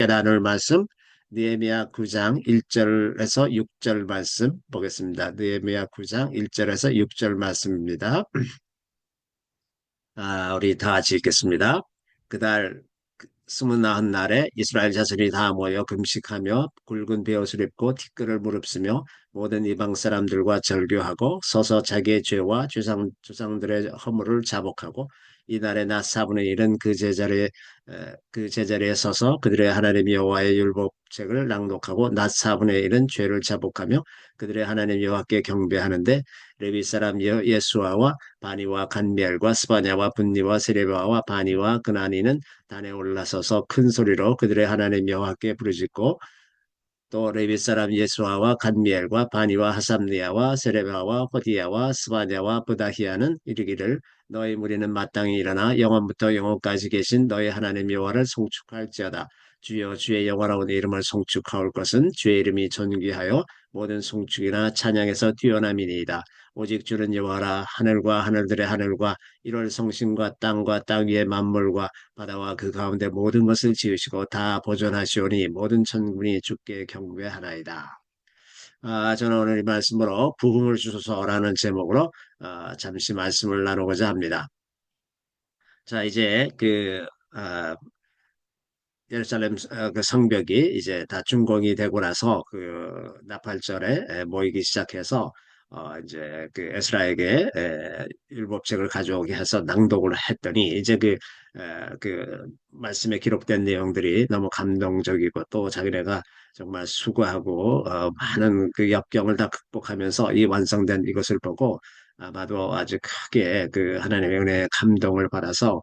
나눌 말씀 느헤미야 9장 1절에서 6절 말씀 보겠습니다. 느헤미야 9장 1절에서 6절 말씀입니다. 우리 다 같이 읽겠습니다. 그달 스물나흔 날에 이스라엘 자손이 다 모여 금식하며 굵은 베옷을 입고 티끌을 무릅쓰며 모든 이방 사람들과 절교하고 서서 자기의 죄와 조상들의 허물을 자복하고 이날의 낮 4분의 1은 그 제자리에 서서 그들의 하나님 여호와의 율법책을 낭독하고 낮 4분의 1은 죄를 자복하며 그들의 하나님 여호와께 경배하는데 레위 사람 예수아와 바니와 간미엘과 스바냐와 분니와 세레바와 바니와 그나니는 단에 올라서서 큰 소리로 그들의 하나님 여호와께 부르짖고 또 레위 사람 예수아와 간미엘과 바니와 하삼니아와 세레바와 호디야와 스바냐와 부다히야는 이르기를 너희 무리는 마땅히 일어나 영원부터 영원까지 계신 너희 하나님 여호와를 송축할지어다. 주여 주의 영원하온 이름을 송축하올 것은 주의 이름이 존귀하여 모든 송축이나 찬양에서 뛰어남이니이다. 오직 주는 여호와라. 하늘과 하늘들의 하늘과 이월 성신과 땅 위의 만물과 바다와 그 가운데 모든 것을 지으시고 다 보존하시오니 모든 천군이 주께 경배하나이다. 저는 오늘 이 말씀으로 부흥을 주소서라는 제목으로 잠시 말씀을 나누고자 합니다. 자, 이제 예루살렘 그 성벽이 이제 다 준공이 되고 나서 그 나팔절에 모이기 시작해서 이제 그 에스라에게 율법책을 가져오게 해서 낭독을 했더니 이제 그 말씀에 기록된 내용들이 너무 감동적이고 또 자기네가 정말 수고하고 많은 그 역경을 다 극복하면서 이 완성된 이것을 보고 아마도 아주 크게 그 하나님의 은혜에 감동을 받아서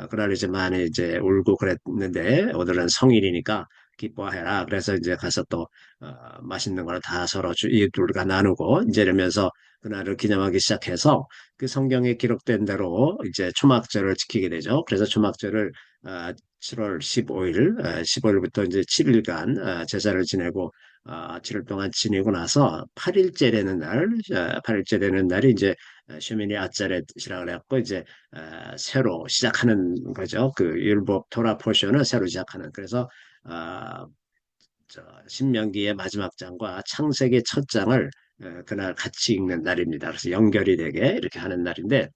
그날 이제 많이 이제 울고 그랬는데 오늘은 성일이니까 기뻐해라. 그래서 이제 가서 또 맛있는 걸 다 서로 이웃들과 나누고 이제 이러면서 그날을 기념하기 시작해서 그 성경에 기록된 대로 이제 초막절을 지키게 되죠. 그래서 초막절을 7월 15일, 15일부터 이제 7일간 제사를 지내고 7일 동안 지내고 나서 8일째 되는 날, 8일째 되는 날이 이제 쉐미니 아짜렛이라 그래갖고 이제 새로 시작하는 거죠. 그 율법 토라 포션을 새로 시작하는. 그래서 어, 신명기의 마지막 장과 창세기 첫 장을 그날 같이 읽는 날입니다. 그래서 연결이 되게 이렇게 하는 날인데,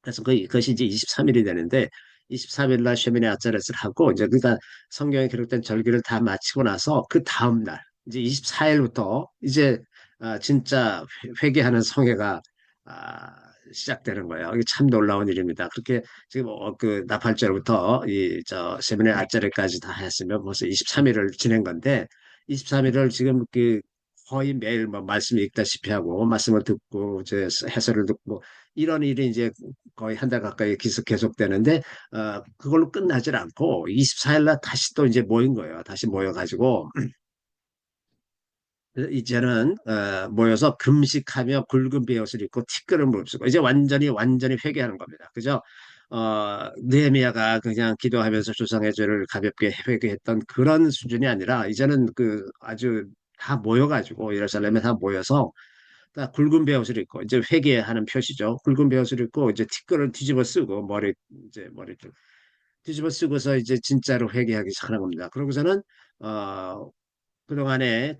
그래서 그것이 이제 23일이 되는데, 23일 날 쉐미니 아짜렛을 하고, 이제 그러니까 성경에 기록된 절기를 다 마치고 나서 그 다음 날, 이제 24일부터 이제 진짜 회개하는 성회가 아, 시작되는 거예요. 이게 참 놀라운 일입니다. 그렇게 지금 그 나팔절부터 이 저 쉐미니 아짜렛까지 다 했으면 벌써 23일을 지낸 건데, 23일을 지금 거의 매일 뭐 말씀 읽다시피 하고 말씀을 듣고 이제 해설을 듣고 이런 일이 이제 거의 한 달 가까이 계속되는데 그걸로 끝나질 않고 24일 날 다시 또 이제 모인 거예요. 다시 모여가지고 이제는 모여서 금식하며 굵은 베옷을 입고 티끌을 무릅쓰고 이제 완전히 회개하는 겁니다. 그죠? 느헤미야가 그냥 기도하면서 조상의 죄를 가볍게 회개했던 그런 수준이 아니라 이제는 그 아주 다 모여가지고 예루살렘에 다 모여서 다 굵은 베옷을 입고 이제 회개하는 표시죠. 굵은 베옷을 입고 이제 티끌을 뒤집어 쓰고 머리를 뒤집어 쓰고서 이제 진짜로 회개하기 시작하는 겁니다. 그러고서는 그동안에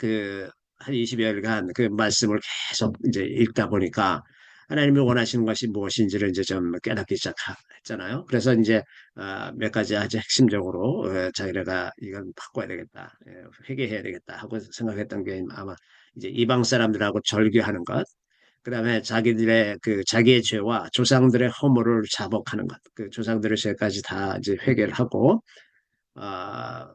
한 20여일간 그 말씀을 계속 이제 읽다 보니까 하나님이 원하시는 것이 무엇인지를 이제 좀 깨닫기 시작했잖아요. 그래서 이제 몇 가지 아주 핵심적으로 자기네가 이건 바꿔야 되겠다, 회개해야 되겠다 하고 생각했던 게 아마 이제 이방 사람들하고 절교하는 것, 그다음에 자기의 죄와 조상들의 허물을 자복하는 것, 그 조상들의 죄까지 다 이제 회개를 하고 아,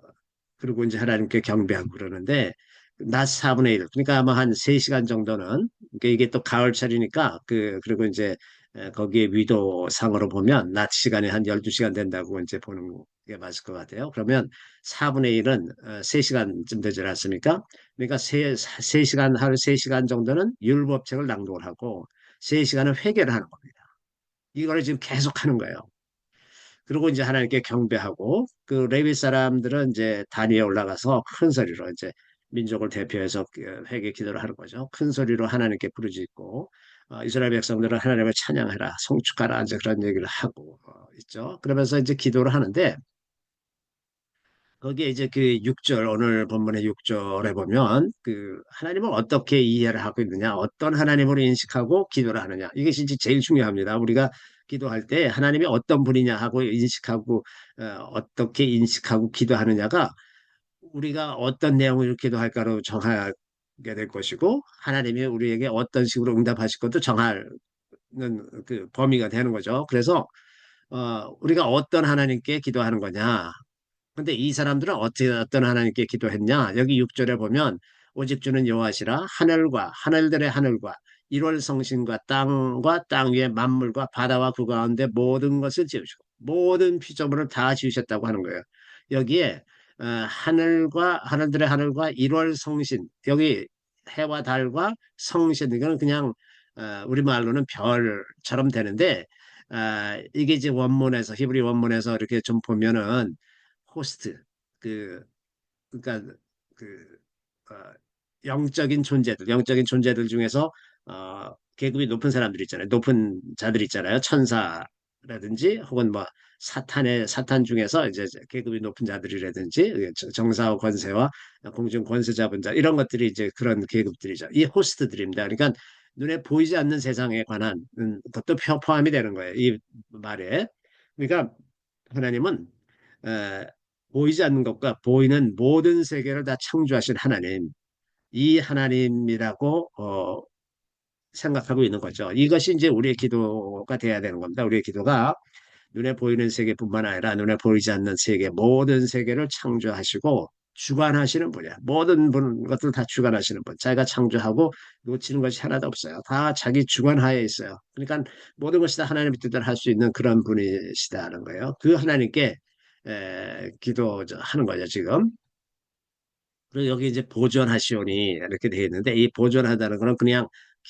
그리고 이제 하나님께 경배하고 그러는데 낮 4분의 1, 그러니까 아마 한 3시간 정도는 그러니까 이게 또 가을철이니까 그리고 이제 거기에 위도상으로 보면 낮 시간이 한 12시간 된다고 이제 보는 게 맞을 것 같아요. 그러면 4분의 1은 3시간쯤 되지 않습니까? 그러니까 하루 3시간 정도는 율법책을 낭독을 하고 3시간은 회개를 하는 겁니다. 이거를 지금 계속 하는 거예요. 그리고 이제 하나님께 경배하고 그 레위 사람들은 이제 단위에 올라가서 큰 소리로 이제 민족을 대표해서 회개 기도를 하는 거죠. 큰 소리로 하나님께 부르짖고 이스라엘 백성들은 하나님을 찬양하라, 송축하라 이제 그런 얘기를 하고 있죠. 그러면서 이제 기도를 하는데 거기에 이제 그 6절, 오늘 본문의 6절에 보면 그 하나님을 어떻게 이해를 하고 있느냐, 어떤 하나님으로 인식하고 기도를 하느냐. 이것이 이제 제일 중요합니다. 우리가 기도할 때 하나님이 어떤 분이냐 하고 인식하고, 어떻게 인식하고 기도하느냐가 우리가 어떤 내용을 기도할까로 정하게 될 것이고, 하나님이 우리에게 어떤 식으로 응답하실 것도 정하는 그 범위가 되는 거죠. 그래서 우리가 어떤 하나님께 기도하는 거냐. 근데 이 사람들은 어떻게 어떤 하나님께 기도했냐? 여기 6절에 보면 오직 주는 여호와시라 하늘과 하늘들의 하늘과 일월 성신과 땅과 땅 위의 만물과 바다와 그 가운데 모든 것을 지으시고 모든 피조물을 다 지으셨다고 하는 거예요. 여기에 하늘과 하늘들의 하늘과 일월 성신, 여기 해와 달과 성신, 이거는 그냥 우리말로는 별처럼 되는데, 이게 이제 원문에서 히브리 원문에서 이렇게 좀 보면은 호스트, 그 그러니까 그 어, 영적인 존재들 중에서 계급이 높은 사람들 있잖아요. 높은 자들 있잖아요. 천사라든지 혹은 뭐 사탄 중에서 이제 계급이 높은 자들이라든지 정사와 권세와 공중 권세 잡은 자, 이런 것들이 이제 그런 계급들이죠. 이 호스트들입니다. 그러니까 눈에 보이지 않는 세상에 관한 것도 포함이 되는 거예요. 이 말에. 그러니까 하나님은 에, 보이지 않는 것과 보이는 모든 세계를 다 창조하신 하나님, 이 하나님이라고 생각하고 있는 거죠. 이것이 이제 우리의 기도가 돼야 되는 겁니다. 우리의 기도가 눈에 보이는 세계뿐만 아니라 눈에 보이지 않는 세계, 모든 세계를 창조하시고 주관하시는 분이야. 모든 것들 다 주관하시는 분. 자기가 창조하고 놓치는 것이 하나도 없어요. 다 자기 주관하에 있어요. 그러니까 모든 것이 다 하나님의 뜻대로 할 수 있는 그런 분이시다는 거예요. 그 하나님께 기도하는 거죠, 지금. 그리고 여기 이제 보존하시오니 이렇게 되어 있는데, 이 보존한다는 거는 그냥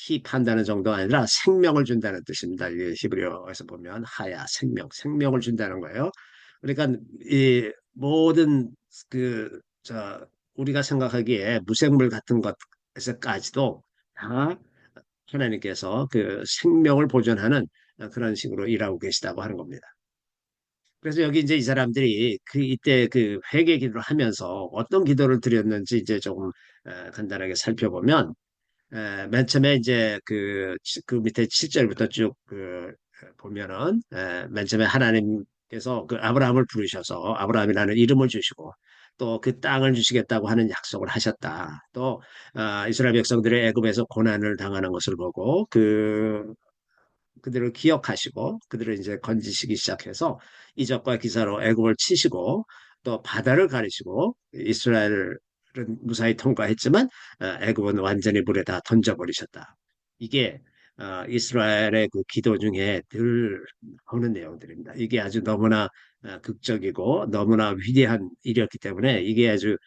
킵한다는 정도가 아니라 생명을 준다는 뜻입니다. 이 히브리어에서 보면 하야, 생명을 준다는 거예요. 그러니까 이 모든 우리가 생각하기에 무생물 같은 것에서까지도 다 하나님께서 그 생명을 보존하는 그런 식으로 일하고 계시다고 하는 겁니다. 그래서 여기 이제 이 사람들이 이때 그 회개 기도를 하면서 어떤 기도를 드렸는지 이제 조금 간단하게 살펴보면, 맨 처음에 이제 그 밑에 7절부터 쭉 보면은, 맨 처음에 하나님께서 그 아브라함을 부르셔서 아브라함이라는 이름을 주시고 또 그 땅을 주시겠다고 하는 약속을 하셨다. 또 이스라엘 백성들의 애굽에서 고난을 당하는 것을 보고 그들을 기억하시고 그들을 이제 건지시기 시작해서 이적과 기사로 애굽을 치시고 또 바다를 가리시고 이스라엘은 무사히 통과했지만 애굽은 완전히 물에 다 던져버리셨다. 이게 이스라엘의 그 기도 중에 늘 나오는 내용들입니다. 이게 아주 너무나 극적이고 너무나 위대한 일이었기 때문에 이게 아주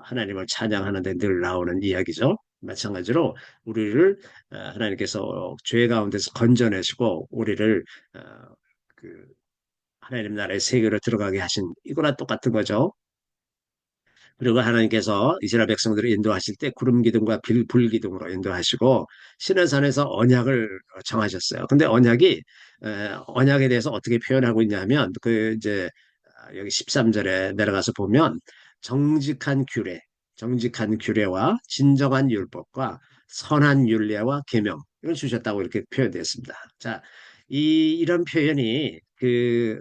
하나님을 찬양하는 데 늘 나오는 이야기죠. 마찬가지로 우리를 하나님께서 죄 가운데서 건져내시고 우리를 어, 그 하나님 나라의 세계로 들어가게 하신 이거랑 똑같은 거죠. 그리고 하나님께서 이스라엘 백성들을 인도하실 때 구름 기둥과 불 기둥으로 인도하시고 시내산에서 언약을 정하셨어요. 근데 언약에 대해서 어떻게 표현하고 있냐면 그 이제 여기 13절에 내려가서 보면 정직한 규례, 정직한 규례와 진정한 율법과 선한 율례와 계명 이걸 주셨다고 이렇게 표현되어 있습니다. 자, 이런 표현이 그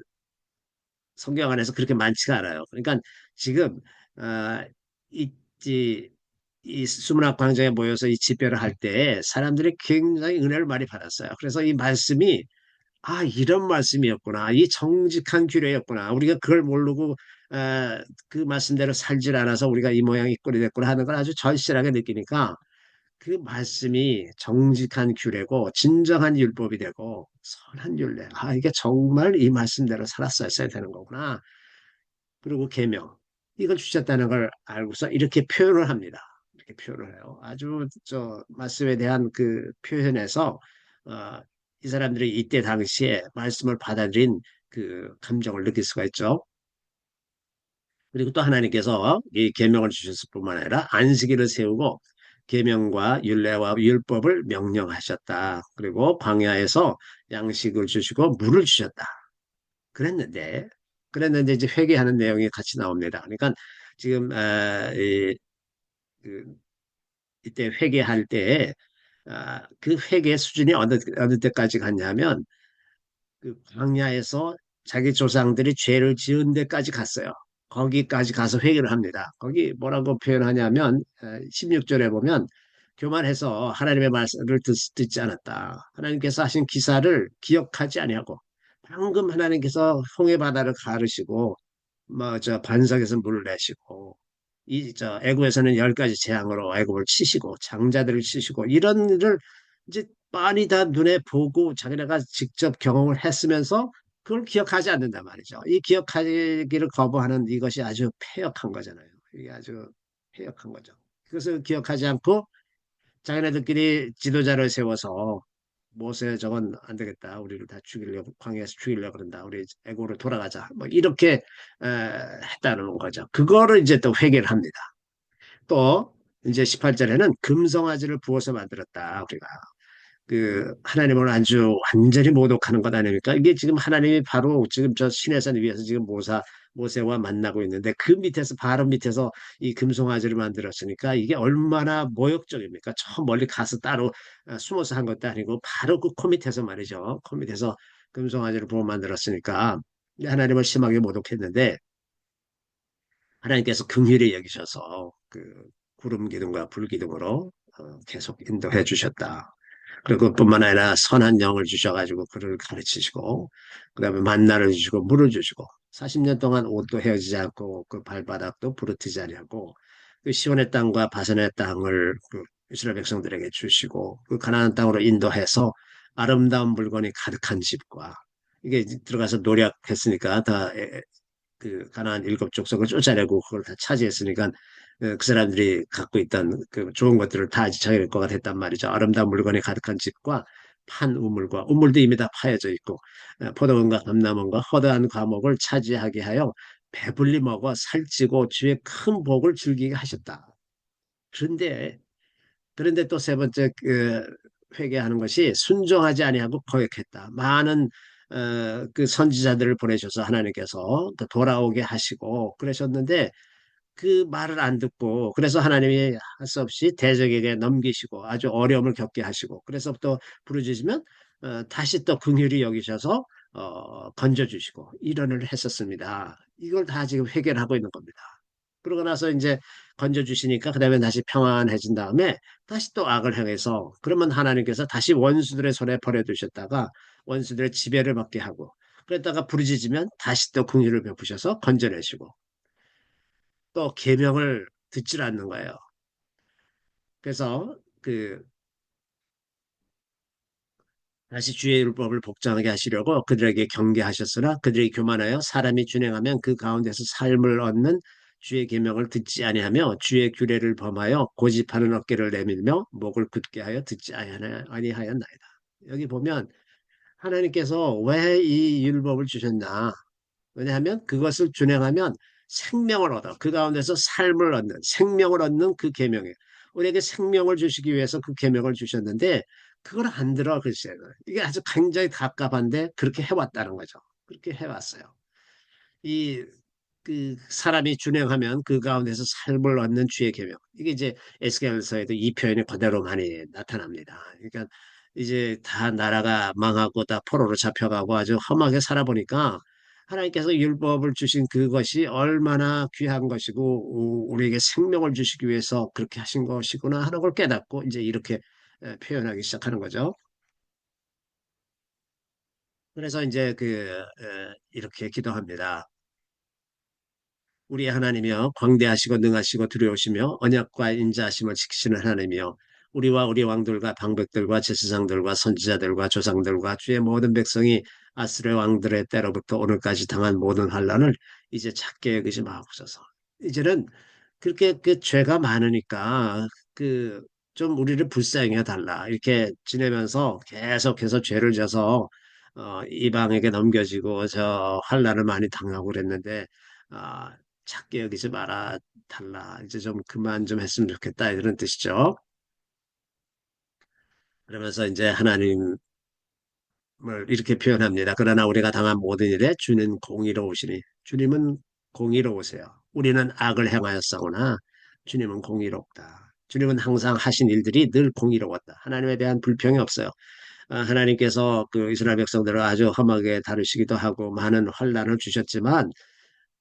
성경 안에서 그렇게 많지가 않아요. 그러니까 지금 아, 이, 이, 이 수문학 광장에 모여서 이 집회를 할 때 사람들이 굉장히 은혜를 많이 받았어요. 그래서 이 말씀이 이런 말씀이었구나. 이 정직한 규례였구나. 우리가 그걸 모르고 그 말씀대로 살질 않아서 우리가 이 모양이 꼴이 됐구나 하는 걸 아주 절실하게 느끼니까 그 말씀이 정직한 규례고 진정한 율법이 되고 선한 율례. 이게 정말 이 말씀대로 살았어야 되는 거구나. 그리고 계명. 이걸 주셨다는 걸 알고서 이렇게 표현을 합니다. 이렇게 표현을 해요. 아주 저 말씀에 대한 그 표현에서 어, 이 사람들이 이때 당시에 말씀을 받아들인 그 감정을 느낄 수가 있죠. 그리고 또 하나님께서 이 계명을 주셨을 뿐만 아니라 안식일을 세우고 계명과 율례와 율법을 명령하셨다. 그리고 광야에서 양식을 주시고 물을 주셨다. 그랬는데 그랬는데 이제 회개하는 내용이 같이 나옵니다. 그러니까 지금 그, 이때 회개할 때 그 회개 수준이 어느 때까지 갔냐면 그 광야에서 자기 조상들이 죄를 지은 데까지 갔어요. 거기까지 가서 회개를 합니다. 거기 뭐라고 표현하냐면 16절에 보면 교만해서 하나님의 말씀을 듣지 않았다. 하나님께서 하신 기사를 기억하지 아니하고 방금 하나님께서 홍해 바다를 가르시고 뭐 저 반석에서 물을 내시고 이 저 애굽에서는 열 가지 재앙으로 애굽을 치시고 장자들을 치시고 이런 일을 이제 빤히 다 눈에 보고 자기네가 직접 경험을 했으면서 그걸 기억하지 않는단 말이죠. 이 기억하기를 거부하는 이것이 아주 패역한 거잖아요. 이게 아주 패역한 거죠. 그것을 기억하지 않고 자기네들끼리 지도자를 세워서 모세 저건 안 되겠다. 우리를 다 죽이려고 광야에서 죽이려고 그런다. 우리 애고로 돌아가자. 뭐 이렇게 했다는 거죠. 그거를 이제 또 회개를 합니다. 또 이제 18절에는 금송아지를 부어서 만들었다. 우리가 그 하나님을 아주 완전히 모독하는 것 아닙니까? 이게 지금 하나님이 바로 지금 저 시내산 위에서 지금 모세와 만나고 있는데 그 밑에서 바로 밑에서 이 금송아지를 만들었으니까 이게 얼마나 모욕적입니까? 저 멀리 가서 따로 숨어서 한 것도 아니고 바로 그 코 밑에서 말이죠. 코 밑에서 금송아지를 보고 만들었으니까 하나님을 심하게 모독했는데 하나님께서 긍휼히 여기셔서 그 구름 기둥과 불 기둥으로 계속 인도해 주셨다. 그리고 그뿐만 아니라 선한 영을 주셔가지고 그를 가르치시고 그다음에 만나를 주시고 물을 주시고 40년 동안 옷도 헤어지지 않고 그 발바닥도 부르트지 아니하고 그 시온의 땅과 바산의 땅을 그 이스라엘 백성들에게 주시고 그 가나안 땅으로 인도해서 아름다운 물건이 가득한 집과 이게 들어가서 노력했으니까 다 그 가나안 일곱 족속을 쫓아내고 그걸 다 차지했으니까 그 사람들이 갖고 있던 그 좋은 것들을 다 자기네 거가 됐단 말이죠. 아름다운 물건이 가득한 집과 판 우물과 우물도 이미 다 파여져 있고 포도원과 감람원과 허다한 과목을 차지하게 하여 배불리 먹어 살찌고 주의 큰 복을 즐기게 하셨다. 그런데 또 세 번째 회개하는 것이 순종하지 아니하고 거역했다. 많은 그 선지자들을 보내셔서 하나님께서 또 돌아오게 하시고 그러셨는데 그 말을 안 듣고 그래서 하나님이 할 수 없이 대적에게 넘기시고 아주 어려움을 겪게 하시고 그래서 또 부르짖으면 다시 또 긍휼히 여기셔서 건져주시고 이런 일을 했었습니다. 이걸 다 지금 회개를 하고 있는 겁니다. 그러고 나서 이제 건져주시니까 그다음에 다시 평안해진 다음에 다시 또 악을 행해서 그러면 하나님께서 다시 원수들의 손에 버려두셨다가 원수들의 지배를 받게 하고 그랬다가 부르짖으면 다시 또 긍휼을 베푸셔서 건져내시고 또 계명을 듣질 않는 거예요. 그래서 그 다시 주의 율법을 복종하게 하시려고 그들에게 경계하셨으나 그들이 교만하여 사람이 준행하면 그 가운데서 삶을 얻는 주의 계명을 듣지 아니하며 주의 규례를 범하여 고집하는 어깨를 내밀며 목을 굳게 하여 듣지 아니하였나이다. 여기 보면 하나님께서 왜 이 율법을 주셨나? 왜냐하면 그것을 준행하면 생명을 얻어 그 가운데서 삶을 얻는 생명을 얻는 그 계명이에요. 우리에게 생명을 주시기 위해서 그 계명을 주셨는데 그걸 안 들어 글쎄요. 이게 아주 굉장히 갑갑한데 그렇게 해왔다는 거죠. 그렇게 해왔어요. 이 그 사람이 준행하면 그 가운데서 삶을 얻는 주의 계명. 이게 이제 에스겔서에도 이 표현이 그대로 많이 나타납니다. 그러니까 이제 다 나라가 망하고 다 포로로 잡혀가고 아주 험하게 살아보니까 하나님께서 율법을 주신 그것이 얼마나 귀한 것이고 우리에게 생명을 주시기 위해서 그렇게 하신 것이구나 하는 걸 깨닫고 이제 이렇게 표현하기 시작하는 거죠. 그래서 이제 이렇게 기도합니다. 우리 하나님이여 광대하시고 능하시고 두려우시며 언약과 인자하심을 지키시는 하나님이여 우리와 우리 왕들과 방백들과 제사장들과 선지자들과 조상들과 주의 모든 백성이 아스르 왕들의 때로부터 오늘까지 당한 모든 환란을 이제 찾게 여기지 마옵소서. 이제는 그렇게 그 죄가 많으니까 그 좀 우리를 불쌍히 해달라 이렇게 지내면서 계속해서 죄를 져서 이방에게 넘겨지고 저 환란을 많이 당하고 그랬는데 아, 작게 여기지 마라 달라 이제 좀 그만 좀 했으면 좋겠다 이런 뜻이죠. 그러면서 이제 하나님 이렇게 표현합니다. 그러나 우리가 당한 모든 일에 주는 공의로우시니 주님은 공의로우세요. 우리는 악을 행하였사오나 주님은 공의롭다. 주님은 항상 하신 일들이 늘 공의로웠다. 하나님에 대한 불평이 없어요. 하나님께서 그 이스라엘 백성들을 아주 험하게 다루시기도 하고 많은 환란을 주셨지만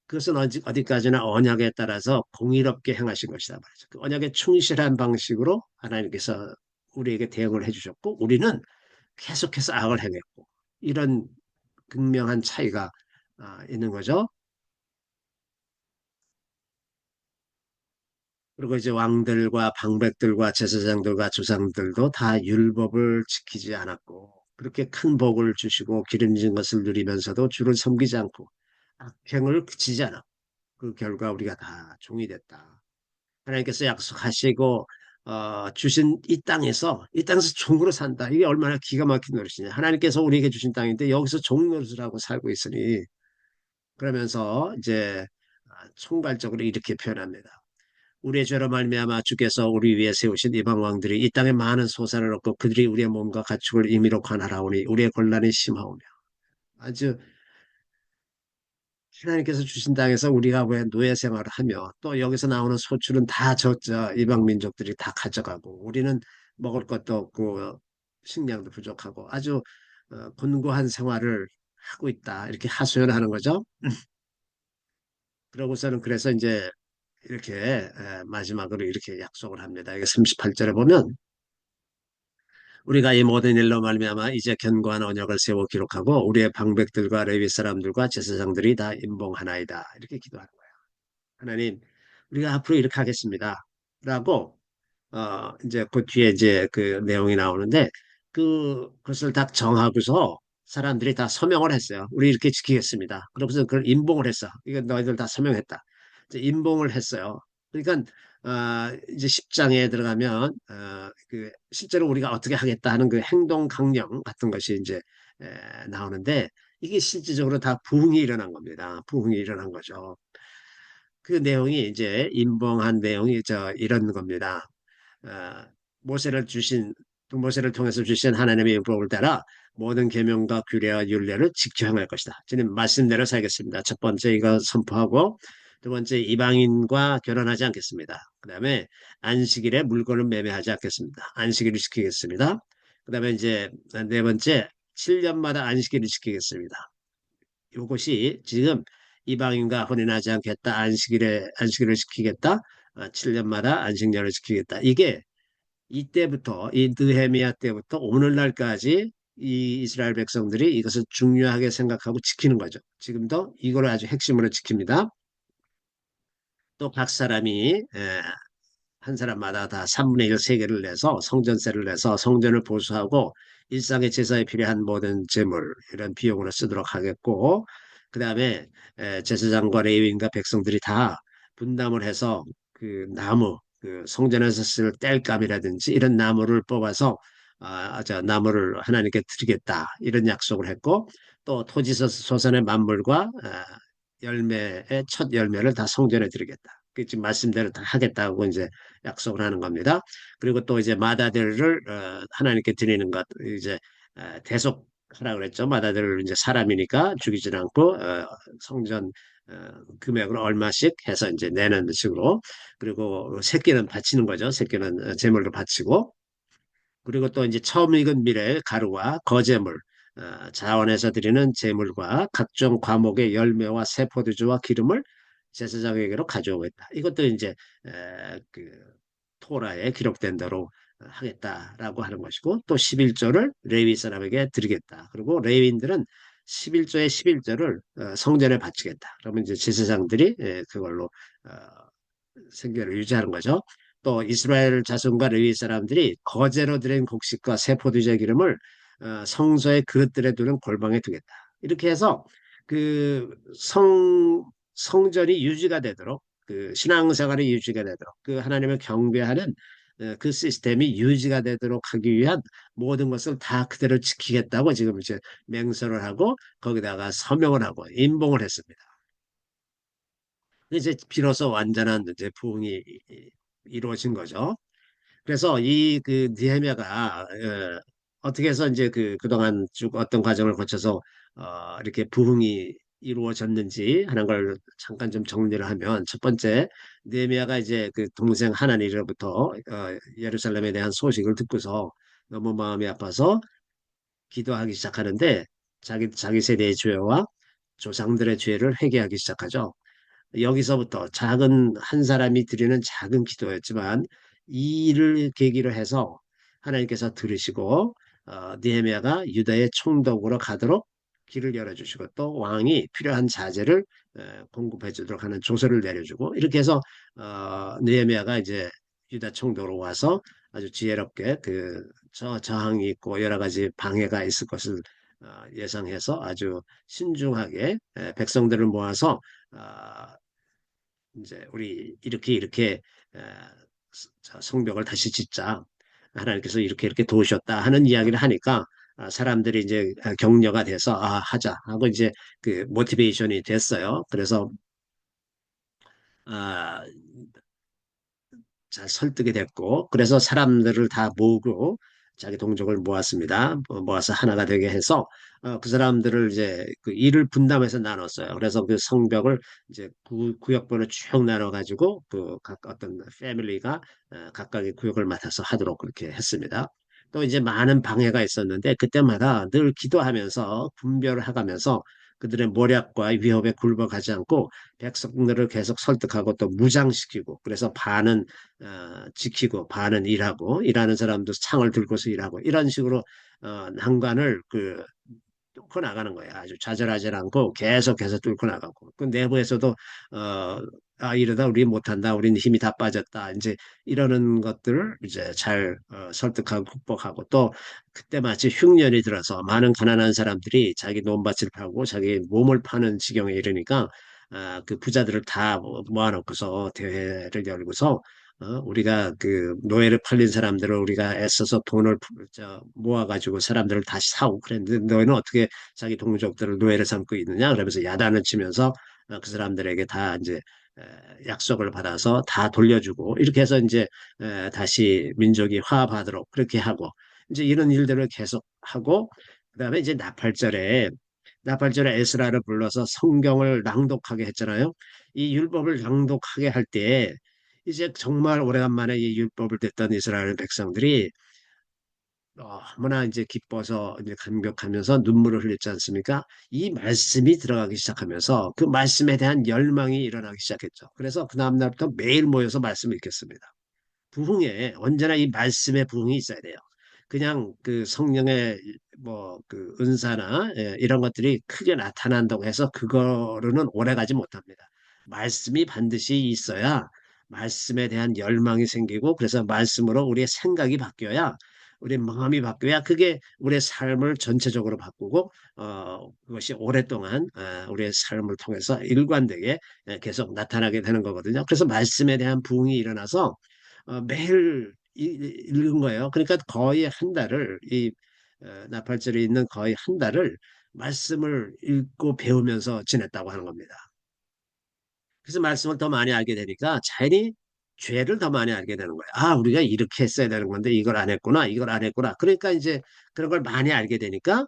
그것은 어디까지나 언약에 따라서 공의롭게 행하신 것이다 말이죠. 그 언약에 충실한 방식으로 하나님께서 우리에게 대응을 해주셨고 우리는 계속해서 악을 행했고 이런 극명한 차이가 있는 거죠. 그리고 이제 왕들과 방백들과 제사장들과 주상들도 다 율법을 지키지 않았고 그렇게 큰 복을 주시고 기름진 것을 누리면서도 주를 섬기지 않고 악행을 그치지 않았고 그 결과 우리가 다 종이 됐다. 하나님께서 약속하시고 주신 이 땅에서 종으로 산다. 이게 얼마나 기가 막힌 노릇이냐. 하나님께서 우리에게 주신 땅인데 여기서 종 노릇을 하고 살고 있으니 그러면서 이제 총괄적으로 이렇게 표현합니다. 우리의 죄로 말미암아 주께서 우리 위에 세우신 이방 왕들이 이 땅에 많은 소산을 얻고 그들이 우리의 몸과 가축을 임의로 관할하오니 우리의 곤란이 심하오며 아주 하나님께서 주신 땅에서 우리가 왜 노예 생활을 하며 또 여기서 나오는 소출은 다 저 이방 민족들이 다 가져가고 우리는 먹을 것도 없고 식량도 부족하고 아주 곤고한 생활을 하고 있다 이렇게 하소연하는 거죠. 그러고서는 그래서 이제 이렇게 마지막으로 이렇게 약속을 합니다. 이게 38절에 보면 우리가 이 모든 일로 말미암아 이제 견고한 언약을 세워 기록하고 우리의 방백들과 레위 사람들과 제사장들이 다 임봉하나이다 이렇게 기도하는 거예요. 하나님, 우리가 앞으로 이렇게 하겠습니다. 라고, 이제 그 뒤에 이제 그 내용이 나오는데, 그것을 다 정하고서 사람들이 다 서명을 했어요. 우리 이렇게 지키겠습니다. 그러고서 그걸 임봉을 했어. 이거 너희들 다 서명했다. 이제 임봉을 했어요. 그러니까, 이제 10장에 들어가면, 실제로 우리가 어떻게 하겠다 하는 그 행동 강령 같은 것이 이제 나오는데, 이게 실질적으로 다 부흥이 일어난 겁니다. 부흥이 일어난 거죠. 그 내용이 이제 인봉한 내용이 이런 겁니다. 어, 모세를 주신 모세를 통해서 주신 하나님의 율법을 따라 모든 계명과 규례와 율례를 지켜 행할 것이다. 주님 말씀대로 살겠습니다. 첫 번째 이거 선포하고 두 번째 이방인과 결혼하지 않겠습니다. 그다음에 안식일에 물건을 매매하지 않겠습니다. 안식일을 지키겠습니다. 그다음에 이제 네 번째 7년마다 안식일을 지키겠습니다. 이것이 지금 이방인과 혼인하지 않겠다. 안식일을 지키겠다. 7년마다 안식년을 지키겠다. 이게 이때부터 이 느헤미야 때부터 오늘날까지 이 이스라엘 백성들이 이것을 중요하게 생각하고 지키는 거죠. 지금도 이걸 아주 핵심으로 지킵니다. 또 각 사람이 한 사람마다 다 3분의 1 세계를 내서 성전세를 내서 성전을 보수하고 일상의 제사에 필요한 모든 재물 이런 비용으로 쓰도록 하겠고 그 다음에 제사장과 레위인과 백성들이 다 분담을 해서 그 나무 그 성전에서 쓸 땔감이라든지 이런 나무를 뽑아서 나무를 하나님께 드리겠다 이런 약속을 했고 또 토지 소산의 만물과 열매의 첫 열매를 다 성전에 드리겠다. 그 지금 말씀대로 다 하겠다고 이제 약속을 하는 겁니다. 그리고 또 이제 마다들을 하나님께 드리는 것 이제 대속하라 그랬죠. 마다들을 이제 사람이니까 죽이지 않고 성전 금액을 얼마씩 해서 이제 내는 식으로 그리고 새끼는 바치는 거죠. 새끼는 제물로 바치고 그리고 또 이제 처음 익은 밀의 가루와 거제물, 자원에서 드리는 제물과 각종 과목의 열매와 새 포도주와 기름을 제사장에게로 가져오겠다. 이것도 이제 그 토라에 기록된 대로 하겠다라고 하는 것이고 또 11조를 레위 사람에게 드리겠다. 그리고 레위인들은 11조의 11조를 성전에 바치겠다. 그러면 이제 제사장들이 그걸로 어, 생계를 유지하는 거죠. 또 이스라엘 자손과 레위 사람들이 거제로 드린 곡식과 새 포도주의 기름을 성소의 그릇들에 두는 골방에 두겠다. 이렇게 해서 그 성전이 유지가 되도록 그 신앙생활이 유지가 되도록 그 하나님을 경배하는 그 시스템이 유지가 되도록 하기 위한 모든 것을 다 그대로 지키겠다고 지금 이제 맹세를 하고 거기다가 서명을 하고 임봉을 했습니다. 이제 비로소 완전한 이제 부흥이 이루어진 거죠. 그래서 이 그 느헤미야가 어떻게 해서 이제 그동안 쭉 어떤 과정을 거쳐서 이렇게 부흥이 이루어졌는지 하는 걸 잠깐 좀 정리를 하면 첫 번째 느헤미야가 이제 그 동생 하나니로부터 예루살렘에 대한 소식을 듣고서 너무 마음이 아파서 기도하기 시작하는데 자기 세대의 죄와 조상들의 죄를 회개하기 시작하죠. 여기서부터 작은 한 사람이 드리는 작은 기도였지만 이 일을 계기로 해서 하나님께서 들으시고 느헤미야가 유다의 총독으로 가도록 길을 열어주시고 또 왕이 필요한 자재를 공급해 주도록 하는 조서를 내려주고 이렇게 해서 느헤미야가 이제 유다 총독으로 와서 아주 지혜롭게 저항이 있고 여러 가지 방해가 있을 것을 예상해서 아주 신중하게 백성들을 모아서 어, 이제 우리 이렇게 에, 성벽을 다시 짓자. 하나님께서 이렇게 도우셨다 하는 이야기를 하니까 사람들이 이제 격려가 돼서 하자 하고 이제 그 모티베이션이 됐어요. 그래서 아, 잘 설득이 됐고 그래서 사람들을 다 모으고 자기 동족을 모았습니다. 모아서 하나가 되게 해서 그 사람들을 이제 그 일을 분담해서 나눴어요. 그래서 그 성벽을 이제 구역별로 쭉 나눠 가지고 그 각 어떤 패밀리가 각각의 구역을 맡아서 하도록 그렇게 했습니다. 또 이제 많은 방해가 있었는데 그때마다 늘 기도하면서 분별을 해가면서 그들의 모략과 위협에 굴복하지 않고 백성들을 계속 설득하고 또 무장시키고 그래서 반은 지키고 반은 일하고 일하는 사람도 창을 들고서 일하고 이런 식으로 난관을 뚫고 나가는 거야. 아주 좌절하지 않고 계속해서 뚫고 나가고 그 내부에서도 이러다 우리 못한다, 우리는 힘이 다 빠졌다, 이제 이러는 것들을 이제 잘 설득하고 극복하고 또 그때 마치 흉년이 들어서 많은 가난한 사람들이 자기 논밭을 파고 자기 몸을 파는 지경에 이르니까 그 부자들을 다 모아놓고서 대회를 열고서 우리가 그 노예를 팔린 사람들을 우리가 애써서 돈을 모아가지고 사람들을 다시 사고 그랬는데 너희는 어떻게 자기 동족들을 노예를 삼고 있느냐 그러면서 야단을 치면서 그 사람들에게 다 이제 약속을 받아서 다 돌려주고 이렇게 해서 이제 다시 민족이 화합하도록 그렇게 하고 이제 이런 일들을 계속 하고 그다음에 이제 나팔절에 에스라를 불러서 성경을 낭독하게 했잖아요. 이 율법을 낭독하게 할 때 이제 정말 오래간만에 이 율법을 듣던 이스라엘 백성들이 너무나 이제 기뻐서 이제 감격하면서 눈물을 흘렸지 않습니까? 이 말씀이 들어가기 시작하면서 그 말씀에 대한 열망이 일어나기 시작했죠. 그래서 그 다음날부터 매일 모여서 말씀을 읽겠습니다. 부흥에 언제나 이 말씀의 부흥이 있어야 돼요. 그냥 그 성령의 뭐 그 은사나 이런 것들이 크게 나타난다고 해서 그거로는 오래 가지 못합니다. 말씀이 반드시 있어야 말씀에 대한 열망이 생기고 그래서 말씀으로 우리의 생각이 바뀌어야 우리의 마음이 바뀌어야 그게 우리의 삶을 전체적으로 바꾸고 그것이 오랫동안 우리의 삶을 통해서 일관되게 계속 나타나게 되는 거거든요. 그래서 말씀에 대한 부흥이 일어나서 매일 읽은 거예요. 그러니까 거의 한 달을 나팔절에 있는 거의 한 달을 말씀을 읽고 배우면서 지냈다고 하는 겁니다. 그래서 말씀을 더 많이 알게 되니까 자연히 죄를 더 많이 알게 되는 거예요. 우리가 이렇게 했어야 되는 건데 이걸 안 했구나, 이걸 안 했구나. 그러니까 이제 그런 걸 많이 알게 되니까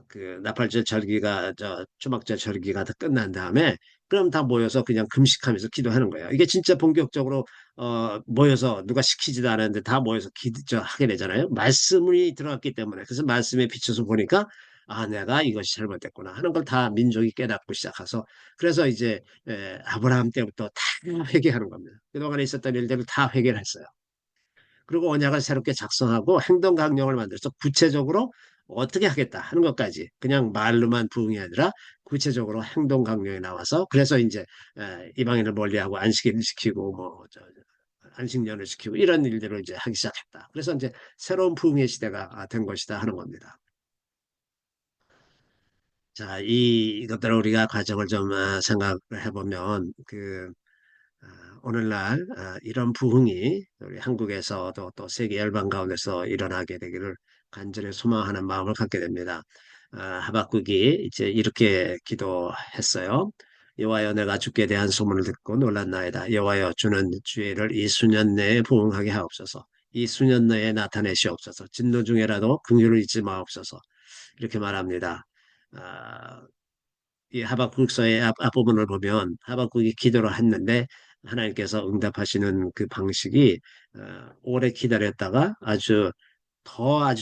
그 나팔절 절기가 초막절 절기가 다 끝난 다음에 그럼 다 모여서 그냥 금식하면서 기도하는 거예요. 이게 진짜 본격적으로 모여서 누가 시키지도 않았는데 다 모여서 하게 되잖아요. 말씀이 들어갔기 때문에 그래서 말씀에 비춰서 보니까 내가 이것이 잘못됐구나 하는 걸 다 민족이 깨닫고 시작해서 그래서 이제 아브라함 때부터 다 회개하는 겁니다. 그동안에 있었던 일들을 다 회개를 했어요. 그리고 언약을 새롭게 작성하고 행동 강령을 만들어서 구체적으로 어떻게 하겠다 하는 것까지 그냥 말로만 부응이 아니라 구체적으로 행동 강령이 나와서 그래서 이제 이방인을 멀리하고 안식일을 지키고 안식년을 지키고 이런 일들을 이제 하기 시작했다. 그래서 이제 새로운 부흥의 시대가 된 것이다 하는 겁니다. 자, 이것들을 우리가 과정을 좀 생각을 해보면 오늘날 이런 부흥이 우리 한국에서도 또 세계 열방 가운데서 일어나게 되기를 간절히 소망하는 마음을 갖게 됩니다. 하박국이 이제 이렇게 기도했어요. 여호와여 내가 주께 대한 소문을 듣고 놀랐나이다. 여호와여 주는 주의를 이 수년 내에 부응하게 하옵소서. 이 수년 내에 나타내시옵소서. 진노 중에라도 긍휼을 잊지 마옵소서. 이렇게 말합니다. 아, 이 하박국서의 앞부분을 보면 하박국이 기도를 했는데 하나님께서 응답하시는 그 방식이 오래 기다렸다가 아주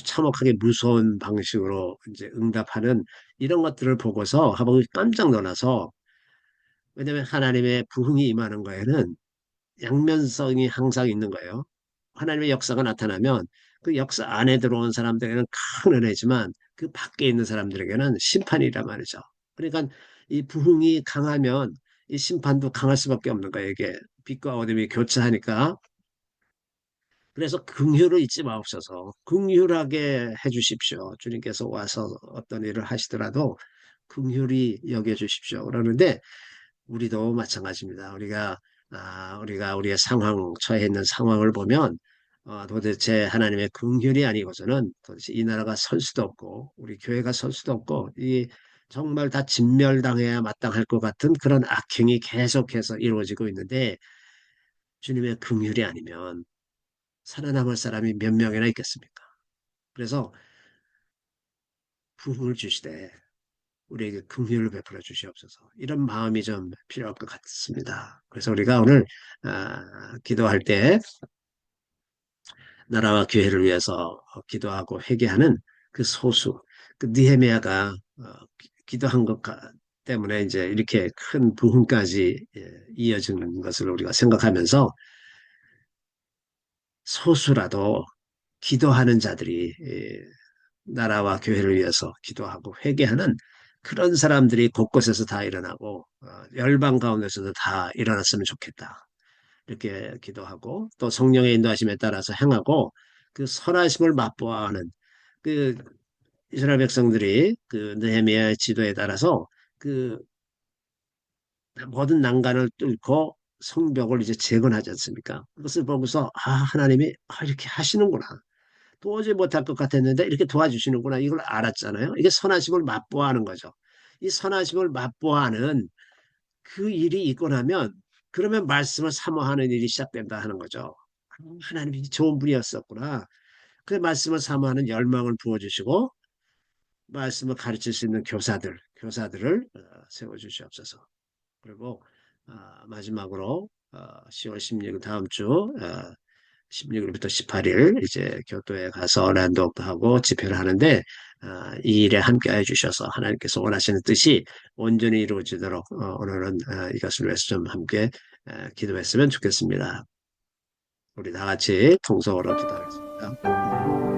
참혹하게 무서운 방식으로 이제 응답하는 이런 것들을 보고서 하박국이 깜짝 놀라서, 왜냐하면 하나님의 부흥이 임하는 거에는 양면성이 항상 있는 거예요. 하나님의 역사가 나타나면 그 역사 안에 들어온 사람들에게는 큰 은혜지만 그 밖에 있는 사람들에게는 심판이란 말이죠. 그러니까 이 부흥이 강하면 이 심판도 강할 수밖에 없는 거예요. 이게 빛과 어둠이 교차하니까. 그래서 긍휼을 잊지 마옵소서. 긍휼하게 해주십시오. 주님께서 와서 어떤 일을 하시더라도 긍휼히 여겨주십시오. 그러는데 우리도 마찬가지입니다. 우리가 우리의 처해 있는 상황을 보면 도대체 하나님의 긍휼이 아니고서는 도대체 이 나라가 설 수도 없고 우리 교회가 설 수도 없고 이 정말 다 진멸당해야 마땅할 것 같은 그런 악행이 계속해서 이루어지고 있는데, 주님의 긍휼이 아니면 살아남을 사람이 몇 명이나 있겠습니까? 그래서 부흥을 주시되 우리에게 긍휼을 베풀어 주시옵소서. 이런 마음이 좀 필요할 것 같습니다. 그래서 우리가 오늘 기도할 때 나라와 교회를 위해서 기도하고 회개하는 그 소수, 그 느헤미야가 기도한 것 때문에 이제 이렇게 큰 부흥까지 이어지는 것을 우리가 생각하면서 소수라도 기도하는 자들이 나라와 교회를 위해서 기도하고 회개하는 그런 사람들이 곳곳에서 다 일어나고 열방 가운데서도 다 일어났으면 좋겠다. 이렇게 기도하고 또 성령의 인도하심에 따라서 행하고 그 선하심을 맛보아 하는 그 이스라엘 백성들이 그 느헤미야의 지도에 따라서 그 모든 난간을 뚫고 성벽을 이제 재건하지 않습니까? 그것을 보고서 하나님이 이렇게 하시는구나. 도저히 못할 것 같았는데 이렇게 도와주시는구나. 이걸 알았잖아요. 이게 선하심을 맛보아하는 거죠. 이 선하심을 맛보아하는 그 일이 있고 나면 그러면 말씀을 사모하는 일이 시작된다 하는 거죠. 하나님이 좋은 분이었었구나. 그 말씀을 사모하는 열망을 부어주시고 말씀을 가르칠 수 있는 교사들을 세워주시옵소서. 그리고 마지막으로 10월 16일 다음 주 16일부터 18일 이제 교토에 가서 란독도 하고 집회를 하는데 이 일에 함께 해주셔서 하나님께서 원하시는 뜻이 온전히 이루어지도록 오늘은 이것을 위해서 좀 함께 기도했으면 좋겠습니다. 우리 다 같이 통성으로 기도하겠습니다.